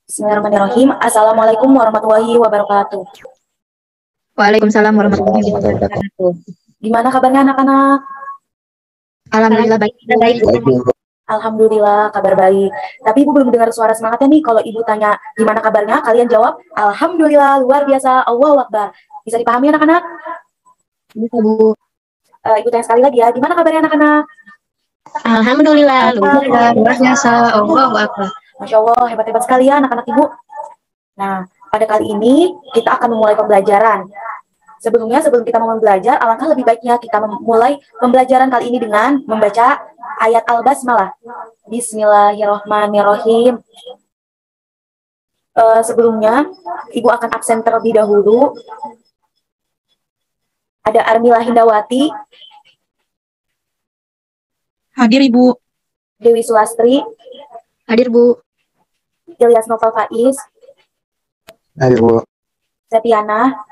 Bismillahirrahmanirrahim. Assalamualaikum warahmatullahi wabarakatuh. Waalaikumsalam warahmatullahi wabarakatuh. Gimana kabarnya anak-anak? Alhamdulillah baik. Baik. Alhamdulillah kabar baik. Tapi Ibu belum dengar suara semangatnya nih. Kalau Ibu tanya gimana kabarnya, kalian jawab Alhamdulillah luar biasa. Allahu Akbar. Bisa dipahami anak-anak? Bisa, Bu. Ibu tanya sekali lagi ya. Gimana kabarnya anak-anak? Alhamdulillah luar biasa. Allahu Akbar. Masya Allah, hebat-hebat sekali ya anak-anak Ibu. Nah, pada kali ini kita akan memulai pembelajaran. Sebelumnya, sebelum kita mau belajar, alangkah lebih baiknya kita memulai pembelajaran kali ini dengan membaca ayat Al-Basmalah. Bismillahirrahmanirrahim. Sebelumnya, Ibu akan absen terlebih dahulu. Ada Armila Hindawati. Hadir, Ibu. Dewi Sulastri. Hadir, Bu. Ilyas Novel Faiz. Hadir, Bu. Setiana.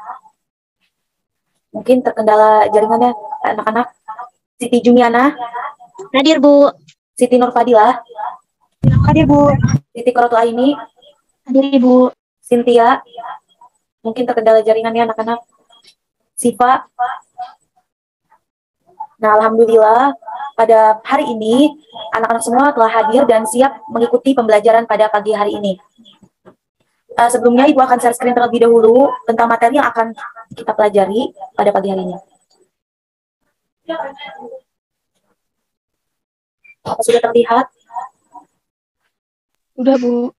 Mungkin terkendala jaringannya anak-anak. Siti Jumiana. Hadir, Bu. Siti Nurfadilah. Hadir, Bu. Siti Korotul Aini. Hadir, Ibu. Cynthia. Mungkin terkendala jaringannya anak-anak. Siva. Nah, alhamdulillah pada hari ini anak-anak semua telah hadir dan siap mengikuti pembelajaran pada pagi hari ini. Sebelumnya Ibu akan share screen terlebih dahulu tentang materi yang akan kita pelajari pada pagi hari ini. Apa sudah terlihat? Sudah, Bu.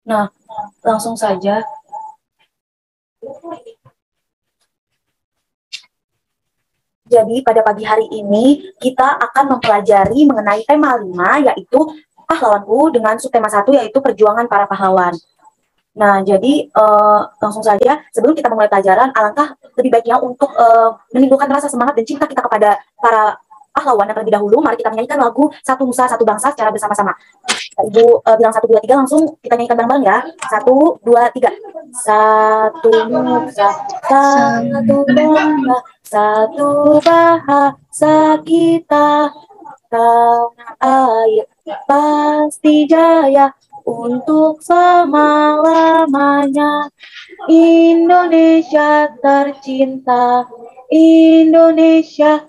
Nah, langsung saja. Jadi pada pagi hari ini kita akan mempelajari mengenai tema 5 yaitu pahlawanku dengan subtema 1 yaitu perjuangan para pahlawan. Nah, jadi langsung saja sebelum kita memulai pelajaran alangkah lebih baiknya untuk menimbulkan rasa semangat dan cinta kita kepada para pahlawan yang terlebih dahulu. Mari kita menyanyikan lagu Satu Nusa Satu Bangsa secara bersama-sama. Ibu bilang 1, 2, 3 langsung kita nyanyikan bareng-bareng ya. 1, 2, 3. Satu nusa, satu bangsa, satu bahasa kita. Tanah air pasti jaya untuk selama-lamanya. Indonesia tercinta, Indonesia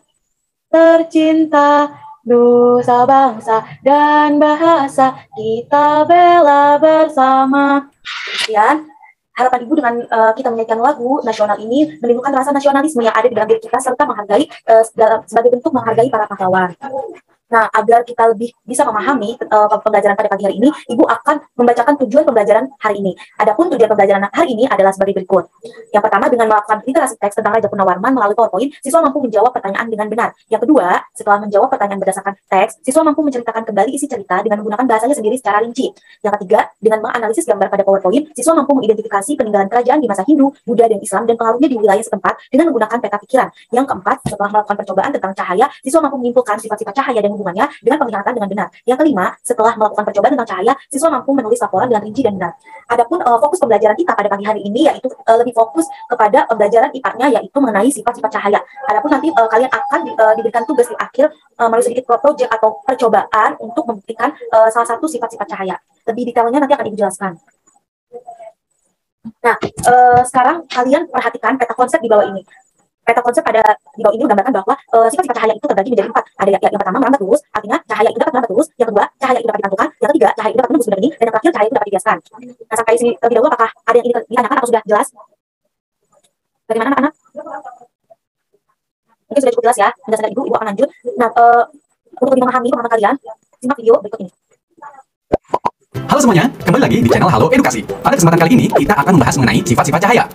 tercinta, nusa bangsa dan bahasa kita bela bersama. Kemudian harapan Ibu dengan kita menyanyikan lagu nasional ini menimbulkan rasa nasionalisme yang ada di dalam diri kita serta menghargai sebagai bentuk menghargai para pahlawan. Nah, agar kita lebih bisa memahami pembelajaran pada pagi hari ini, Ibu akan membacakan tujuan pembelajaran hari ini. Adapun tujuan pembelajaran hari ini adalah sebagai berikut. Yang pertama, dengan melakukan literasi teks tentang Raja Punawwarman melalui PowerPoint, siswa mampu menjawab pertanyaan dengan benar. Yang kedua, setelah menjawab pertanyaan berdasarkan teks, siswa mampu menceritakan kembali isi cerita dengan menggunakan bahasanya sendiri secara rinci. Yang ketiga, dengan menganalisis gambar pada PowerPoint, siswa mampu mengidentifikasi peninggalan kerajaan di masa Hindu, Buddha, dan Islam dan pengaruhnya di wilayah setempat dengan menggunakan peta pikiran. Yang keempat, setelah melakukan percobaan tentang cahaya, siswa mampu menyimpulkan sifat-sifat cahaya dan hubungannya dengan penglihatan dengan benar. Yang kelima, setelah melakukan percobaan tentang cahaya, siswa mampu menulis laporan dengan rinci dan benar. Adapun fokus pembelajaran kita pada pagi hari ini yaitu lebih fokus kepada pembelajaran IPA-nya yaitu mengenai sifat-sifat cahaya. Adapun nanti kalian akan diberikan tugas di akhir melalui sedikit project atau percobaan untuk membuktikan salah satu sifat-sifat cahaya. Lebih detailnya nanti akan dijelaskan. Nah, sekarang kalian perhatikan peta konsep di bawah ini. Peta konsep pada di bawah ini menggambarkan bahwa sifat-sifat cahaya itu terbagi menjadi 4. Ada yang pertama merambat lurus, artinya cahaya itu dapat merambat lurus. Yang kedua, cahaya itu dapat dipantulkan. Yang ketiga, cahaya itu dapat menembus benda ini. Dan yang terakhir, cahaya itu dapat dibiaskan. Nah, sampai sini terlebih dahulu apakah ada yang ingin ditanyakan atau sudah jelas? Bagaimana anak-anak? Mungkin sudah cukup jelas ya. Penjelasan Ibu akan lanjut. Nah, untuk lebih memahami pemahaman kalian, simak video berikut ini. Halo semuanya, kembali lagi di channel Halo Edukasi. Pada kesempatan kali ini, kita akan membahas mengenai sifat-sifat cahaya.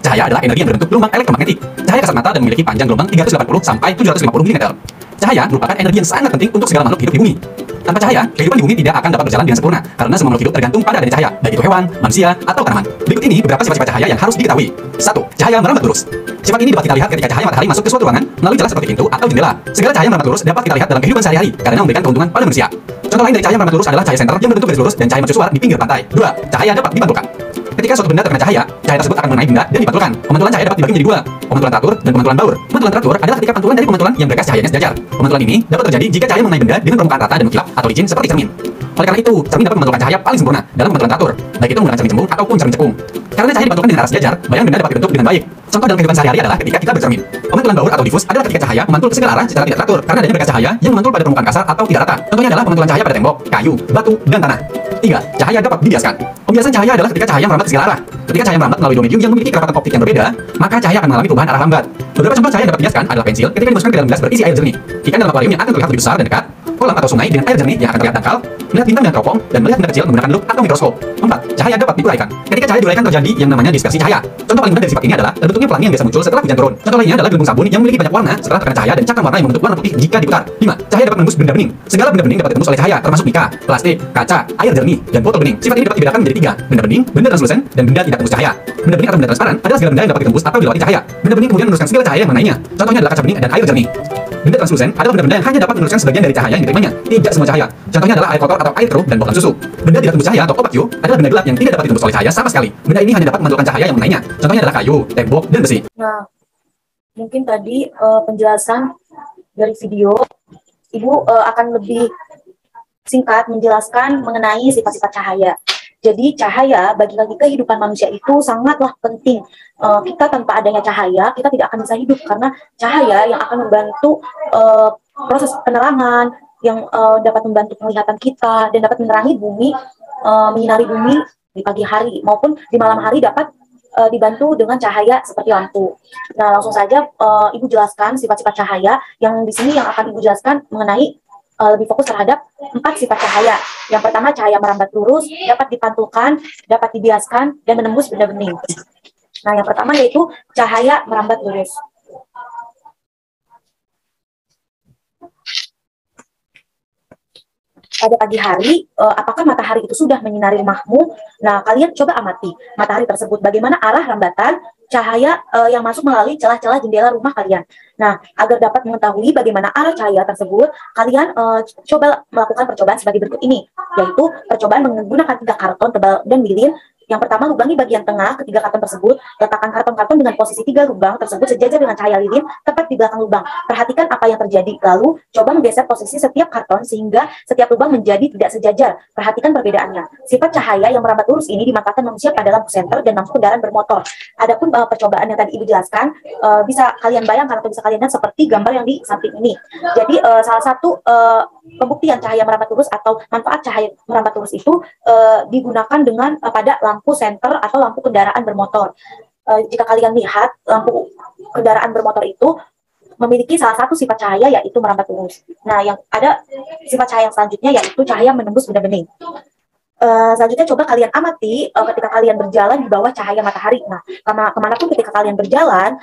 Cahaya adalah energi yang berbentuk gelombang elektromagnetik. Cahaya kasat mata dan memiliki panjang gelombang 380 sampai 750 mm. Cahaya merupakan energi yang sangat penting untuk segala makhluk hidup di bumi. Tanpa cahaya, kehidupan di bumi tidak akan dapat berjalan dengan sempurna, karena semua makhluk hidup tergantung pada adanya cahaya, baik itu hewan, manusia, atau tanaman. Berikut ini beberapa sifat-sifat cahaya yang harus diketahui. 1. Cahaya merambat lurus. Sifat ini dapat kita lihat ketika cahaya matahari masuk ke suatu ruangan melalui celah seperti pintu atau jendela. Segala cahaya merambat lurus dapat kita lihat dalam kehidupan sehari-hari karena memberikan keuntungan pada manusia. Contoh lain dari cahaya merambat lurus adalah cahaya senter yang berbentuk garis lurus dan cahaya mercusuar di pinggir pantai. 2. Cahaya dapat dipantulkan. Ketika suatu benda terkena cahaya, cahaya tersebut akan mengenai benda dan dipantulkan. Pemantulan cahaya dapat dibagi menjadi dua, pemantulan teratur dan pemantulan baur. Pemantulan teratur adalah ketika pantulan dari pemantulan yang bergas cahayanya sejajar. Pemantulan ini dapat terjadi jika cahaya mengenai benda dengan permukaan rata dan mengkilap atau licin seperti cermin. Oleh karena itu, cermin dapat memantulkan cahaya paling sempurna dalam pemantulan teratur, baik itu menggunakan cermin cembung ataupun cermin cekung. Karena cahaya dipantulkan dengan arah sejajar, bayang benda dapat dibentuk dengan baik. Contoh dalam kehidupan sehari-hari adalah ketika kita bercermin. Pemantulan baur atau difus adalah ketika cahaya memantul ke segala arah secara tidak teratur karena adanya berkas cahaya yang memantul pada permukaan kasar atau tidak rata. Contohnya adalah pemantulan cahaya pada tembok, kayu, batu, dan tanah. 3. Cahaya dapat dibiaskan. Pembiasan cahaya adalah ketika cahaya merambat ke segala arah. Ketika cahaya merambat melalui dua medium yang memiliki kerapatan optik yang berbeda, maka cahaya akan mengalami perubahan arah lambat. Beberapa contoh cahaya yang dapat dibiaskan adalah pensil ketika dimasukkan ke dalam gelas berisi air jernih, ikan dalam akuarium yang akan terlihat lebih besar dan dekat, kolam atau sungai dengan air jernih yang akan terlihat dangkal, melihat bintang dengan teropong, dan melihat benda kecil menggunakan lup atau mikroskop. 4. Cahaya dapat diuraikan. Ketika cahaya diuraikan terjadi yang namanya dispersi cahaya. Contoh paling mudah dari sifat ini adalah terbentuknya pelangi yang biasa muncul setelah hujan turun. Contoh lainnya adalah gelembung sabun yang memiliki banyak warna setelah terkena cahaya dan cakram warna yang membentuk warna putih jika diputar. 5. Cahaya dapat menembus benda bening. Segala benda bening dapat ditembus oleh cahaya, termasuk mika, plastik, kaca, air jernih, dan botol bening. Sifat ini dapat dibedakan menjadi 3: benda bening, benda translusen, dan benda tidak tembus cahaya. Benda bening atau benda transparan adalah segala benda yang dapat ditembus atau dilewati cahaya. Benda bening kemudian meneruskan segala cahaya yang mengenainya. Contohnya adalah kaca bening dan air jernih. Benda translusen adalah benda-benda yang hanya dapat meneruskan sebagian dari cahaya yang diterimanya, tidak semua cahaya. Contohnya adalah air kotor atau air keruh dan bohlam susu. Benda tidak tembus cahaya atau opaque adalah benda gelap yang tidak dapat ditembus oleh cahaya sama sekali. Benda ini hanya dapat memantulkan cahaya yang mengenainya. Contohnya adalah kayu, tembok, dan besi. Nah, mungkin tadi penjelasan dari video, Ibu akan lebih singkat menjelaskan mengenai sifat-sifat cahaya. Jadi cahaya bagi kehidupan manusia itu sangatlah penting. Kita tanpa adanya cahaya, kita tidak akan bisa hidup karena cahaya yang akan membantu proses penerangan, yang dapat membantu penglihatan kita dan dapat menerangi bumi, menyinari bumi di pagi hari maupun di malam hari dapat dibantu dengan cahaya seperti lampu. Nah, langsung saja Ibu jelaskan sifat-sifat cahaya yang di sini yang akan Ibu jelaskan mengenai lebih fokus terhadap 4 sifat cahaya. Yang pertama, cahaya merambat lurus, dapat dipantulkan, dapat dibiaskan, dan menembus benda bening. Nah, yang pertama yaitu cahaya merambat lurus. Pada pagi hari, apakah matahari itu sudah menyinari rumahmu? Nah, kalian coba amati matahari tersebut, bagaimana arah rambatan cahaya yang masuk melalui celah-celah jendela rumah kalian. Nah, agar dapat mengetahui bagaimana arah cahaya tersebut, kalian coba melakukan percobaan sebagai berikut ini, yaitu percobaan menggunakan 3 karton tebal dan lilin. Yang pertama, lubangi bagian tengah ketiga karton tersebut, letakkan karton-karton dengan posisi 3 lubang tersebut sejajar dengan cahaya lilin tepat di belakang lubang. Perhatikan apa yang terjadi, lalu coba menggeser posisi setiap karton sehingga setiap lubang menjadi tidak sejajar. Perhatikan perbedaannya. Sifat cahaya yang merambat lurus ini dimanfaatkan manusia pada lampu senter dan lampu kendaraan bermotor. Adapun percobaan yang tadi Ibu jelaskan, bisa kalian bayangkan atau bisa kalian lihat seperti gambar yang di samping ini. Jadi salah satu pembuktian cahaya merambat lurus atau manfaat cahaya merambat lurus itu digunakan dengan pada lampu senter atau lampu kendaraan bermotor. Jika kalian lihat, lampu kendaraan bermotor itu memiliki salah satu sifat cahaya yaitu merambat lurus. Nah, yang ada sifat cahaya yang selanjutnya yaitu cahaya menembus benda bening. Selanjutnya coba kalian amati ketika kalian berjalan di bawah cahaya matahari. Nah, kemanapun ketika kalian berjalan,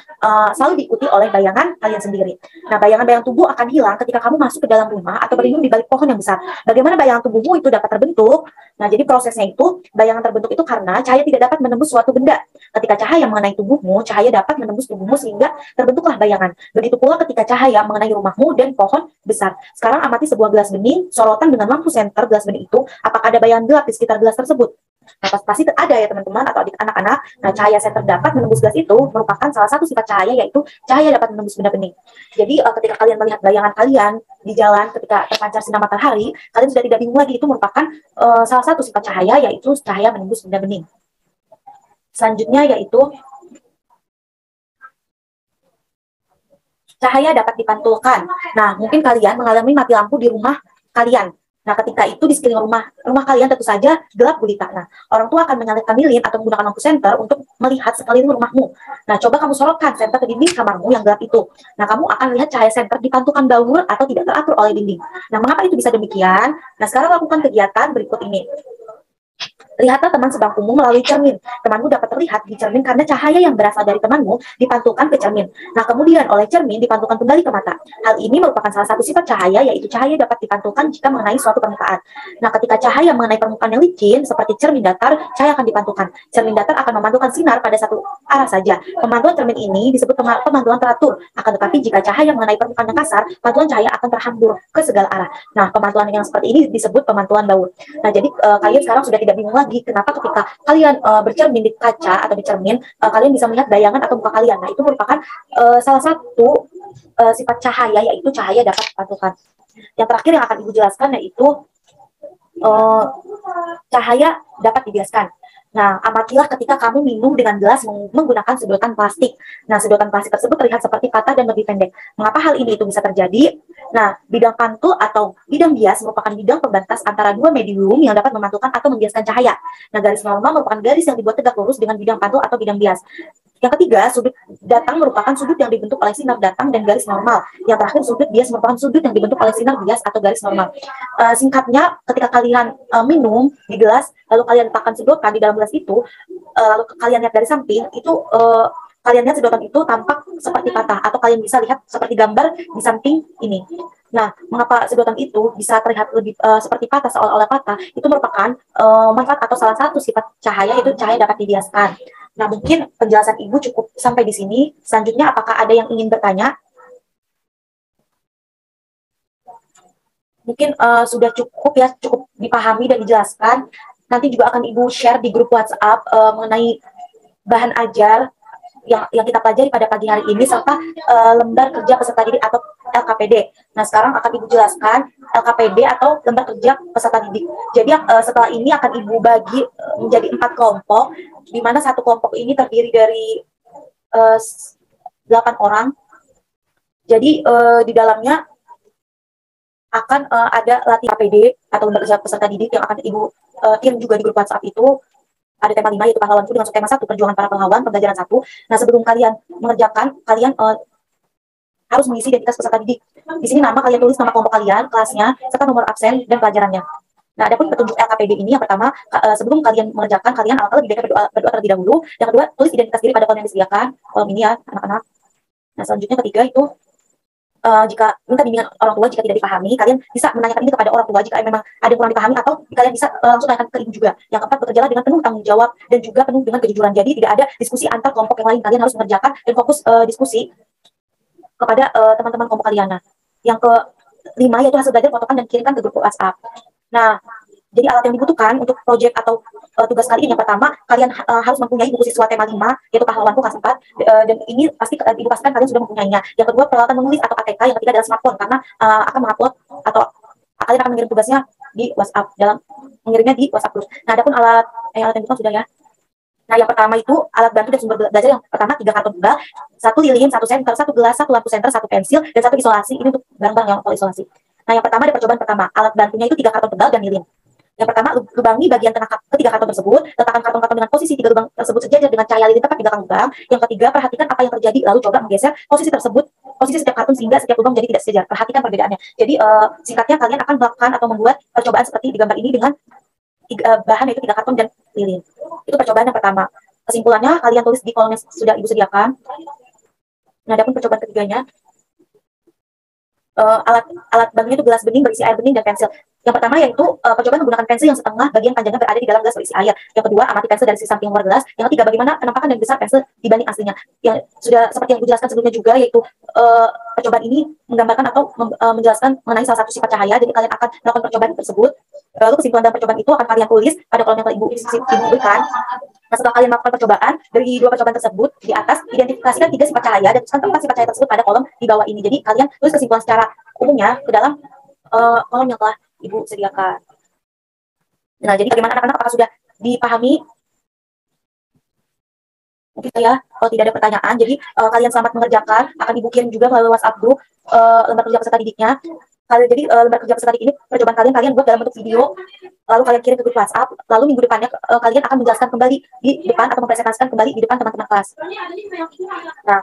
selalu diikuti oleh bayangan kalian sendiri. Nah, bayangan-bayangan tubuh akan hilang ketika kamu masuk ke dalam rumah atau berlindung di balik pohon yang besar. Bagaimana bayangan tubuhmu itu dapat terbentuk? Nah, jadi prosesnya itu, bayangan terbentuk itu karena cahaya tidak dapat menembus suatu benda. Ketika cahaya mengenai tubuhmu, cahaya dapat menembus tubuhmu sehingga terbentuklah bayangan. Begitu pula ketika cahaya mengenai rumahmu dan pohon besar. Sekarang amati sebuah gelas bening, sorotan dengan lampu senter gelas bening itu, apakah ada bayangan gelap di sekitar gelas tersebut? Nah, pasti ada ya teman-teman atau anak-anak. Nah, cahaya senter dapat menembus gelas itu merupakan salah satu sifat cahaya, yaitu cahaya dapat menembus benda bening. Jadi ketika kalian melihat bayangan kalian di jalan ketika terpancar sinar matahari, kalian sudah tidak bingung lagi, itu merupakan salah satu sifat cahaya, yaitu cahaya menembus benda bening. Selanjutnya yaitu cahaya dapat dipantulkan. Nah, mungkin kalian mengalami mati lampu di rumah kalian. Nah, ketika itu di sekeliling rumah kalian tentu saja gelap gulita. Nah, orang tua akan menyalakan lilin atau menggunakan lampu senter untuk melihat sekeliling rumahmu. Nah, coba kamu sorotkan senter ke dinding kamarmu yang gelap itu. Nah, kamu akan lihat cahaya senter dipantulkan baur atau tidak teratur oleh dinding. Nah, mengapa itu bisa demikian? Nah, sekarang lakukan kegiatan berikut ini. Lihatlah teman sebangkumu melalui cermin. Temanmu dapat terlihat di cermin karena cahaya yang berasal dari temanmu dipantulkan ke cermin. Nah, kemudian oleh cermin dipantulkan kembali ke mata. Hal ini merupakan salah satu sifat cahaya, yaitu cahaya dapat dipantulkan jika mengenai suatu permukaan. Nah, ketika cahaya mengenai permukaan yang licin, seperti cermin datar, cahaya akan dipantulkan. Cermin datar akan memantulkan sinar pada satu arah saja. Pemantulan cermin ini disebut pemantulan teratur. Akan tetapi jika cahaya mengenai permukaan yang kasar, pantulan cahaya akan terhambur ke segala arah. Nah, pemantulan yang seperti ini disebut pemantulan baut. Nah, jadi kalian sekarang sudah tidak bingung lagi kenapa ketika kalian bercermin di kaca atau di cermin, kalian bisa melihat bayangan atau muka kalian. Nah, itu merupakan salah satu sifat cahaya, yaitu cahaya dapat dipantulkan. Yang terakhir yang akan Ibu jelaskan yaitu cahaya dapat dibiaskan. Nah, amatilah ketika kamu minum dengan gelas menggunakan sedotan plastik. Nah, sedotan plastik tersebut terlihat seperti patah dan lebih pendek. Mengapa hal ini itu bisa terjadi? Nah, bidang pantul atau bidang bias merupakan bidang pembatas antara dua medium yang dapat memantulkan atau membiaskan cahaya. Nah, garis normal merupakan garis yang dibuat tegak lurus dengan bidang pantul atau bidang bias. Yang ketiga, sudut datang merupakan sudut yang dibentuk oleh sinar datang dan garis normal. Yang terakhir, sudut bias merupakan sudut yang dibentuk oleh sinar bias atau garis normal. Singkatnya, ketika kalian minum di gelas, lalu kalian letakkan sedotan di dalam gelas itu, lalu kalian lihat dari samping, itu kalian lihat sedotan itu tampak seperti patah, atau kalian bisa lihat seperti gambar di samping ini. Nah, mengapa sedotan itu bisa terlihat lebih seperti patah, seolah-olah patah? Itu merupakan manfaat atau salah satu sifat cahaya, itu cahaya dapat dibiaskan. Nah, mungkin penjelasan Ibu cukup sampai di sini. Selanjutnya, apakah ada yang ingin bertanya? Mungkin sudah cukup ya, cukup dipahami dan dijelaskan. Nanti juga akan Ibu share di grup WhatsApp mengenai bahan ajar yang kita pelajari pada pagi hari ini, serta lembar kerja peserta didik atau LKPD. Nah, sekarang akan Ibu jelaskan LKPD atau lembar kerja peserta didik. Jadi setelah ini akan Ibu bagi menjadi 4 kelompok, di mana satu kelompok ini terdiri dari 8 orang. Jadi di dalamnya akan ada latihan LKPD atau lembar kerja peserta didik yang akan Ibu kirim juga di grup WhatsApp itu. Ada tema 5 yaitu pahlawanku dengan subtema 1 perjuangan para pahlawan, pembelajaran 1. Nah, sebelum kalian mengerjakan, kalian harus mengisi identitas peserta didik. Di sini nama kalian tulis nama kelompok kalian, kelasnya, serta nomor absen dan pelajarannya. Nah, adapun petunjuk LKPD ini, yang pertama, sebelum kalian mengerjakan, kalian alangkah lebih baik berdoa terlebih dahulu. Yang kedua, tulis identitas diri pada kolom yang disediakan, kolom ini ya, anak-anak. Nah, selanjutnya ketiga itu, jika minta bimbingan orang tua jika tidak dipahami, kalian bisa menanyakan ini kepada orang tua jika memang ada yang kurang dipahami, atau kalian bisa langsung tanyakan ke ibu juga. Yang keempat, bekerjalah dengan penuh tanggung jawab dan juga penuh dengan kejujuran. Jadi tidak ada diskusi antar kelompok yang lain, kalian harus mengerjakan dan fokus diskusi kepada teman-teman kelompok kalian. Nah, yang kelima yaitu hasil belajar fotokan dan kirimkan ke grup WhatsApp. Nah, jadi alat yang dibutuhkan untuk proyek atau tugas kali ini, yang pertama, kalian harus mempunyai buku siswa tema 5, yaitu pahlawanku kelas 4, dan ini pasti Ibu pastikan kalian sudah mempunyainya. Yang kedua, peralatan menulis atau ATK. Yang ketiga adalah smartphone, karena akan mengupload atau kalian akan mengirim tugasnya di WhatsApp, mengirimnya di WhatsApp terus. Nah, adapun alat yang dibutuhkan sudah ya. Nah, yang pertama itu alat bantu dan sumber belajar. Yang pertama 3 karton tebal, 1 lilin, 1 senter, 1 gelas, 1 lampu senter, 1 pensil, dan 1 isolasi. Ini untuk barang-barang yang isolasi. Nah, yang pertama ada percobaan pertama. Alat bantunya itu 3 karton tebal dan lilin. Yang pertama, lubangi bagian tengah ketiga karton tersebut, letakkan karton-karton dengan posisi 3 lubang tersebut sejajar dengan cahaya lilin tepat di belakang lubang. Yang ketiga, perhatikan apa yang terjadi, lalu coba menggeser posisi tersebut, posisi setiap karton sehingga setiap lubang jadi tidak sejajar. Perhatikan perbedaannya. Jadi singkatnya kalian akan melakukan atau membuat percobaan seperti di gambar ini dengan bahan yaitu 3 karton dan lilin. Itu percobaan yang pertama. Kesimpulannya kalian tulis di kolom yang sudah Ibu sediakan. Nah, adapun percobaan ketiganya, alat bantunya itu gelas bening berisi air bening dan pensil. Yang pertama yaitu percobaan menggunakan pensil yang setengah bagian panjangnya berada di dalam gelas berisi air. Yang kedua, amati pensil dari sisi samping luar gelas. Yang ketiga, bagaimana penampakan dan besar pensil dibanding aslinya. Yang sudah seperti yang Ibu jelaskan sebelumnya juga, yaitu percobaan ini menggambarkan atau menjelaskan mengenai salah satu sifat cahaya. Jadi kalian akan melakukan percobaan tersebut. Lalu kesimpulan dari percobaan itu akan kalian tulis pada kolom yang telah Ibu berikan. Nah, setelah kalian melakukan percobaan, dari 2 percobaan tersebut, di atas, identifikasikan 3 sifat cahaya dan tuliskan 4 sifat cahaya tersebut pada kolom di bawah ini. Jadi kalian tulis kesimpulan secara umumnya ke dalam kolom yang telah Ibu sediakan. Nah, jadi bagaimana anak-anak, apakah sudah dipahami? Mungkin saya, kalau tidak ada pertanyaan, jadi kalian selamat mengerjakan, akan Ibu kirim juga melalui WhatsApp group lembar kerja peserta didiknya. Jadi lembar kerja peserta didik ini, percobaan kalian buat dalam bentuk video, lalu kalian kirim ke grup WhatsApp, lalu minggu depannya kalian akan menjelaskan kembali di depan atau mempresentasikan kembali di depan teman-teman kelas. Nah,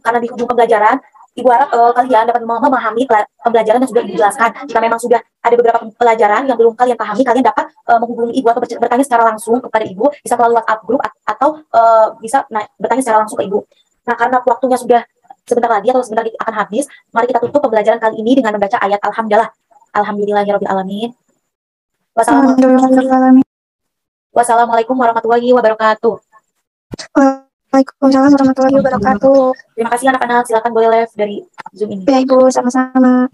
karena di ujung pembelajaran, Ibu harap kalian dapat memahami pembelajaran yang sudah dijelaskan. Jika memang sudah ada beberapa pelajaran yang belum kalian pahami, kalian dapat menghubungi ibu atau bertanya secara langsung kepada ibu, bisa melalui WhatsApp grup atau bisa bertanya secara langsung ke ibu. Nah, karena waktunya sudah sebentar lagi atau sebentar akan habis, mari kita tutup pembelajaran kali ini dengan membaca ayat Alhamdulillah. Alhamdulillahirabbil alamin. Wassalamualaikum warahmatullahi wabarakatuh. Waalaikumsalam warahmatullahi wabarakatuh. Terima kasih anak-anak, silakan boleh live dari Zoom ini. Ya Ibu, sama-sama.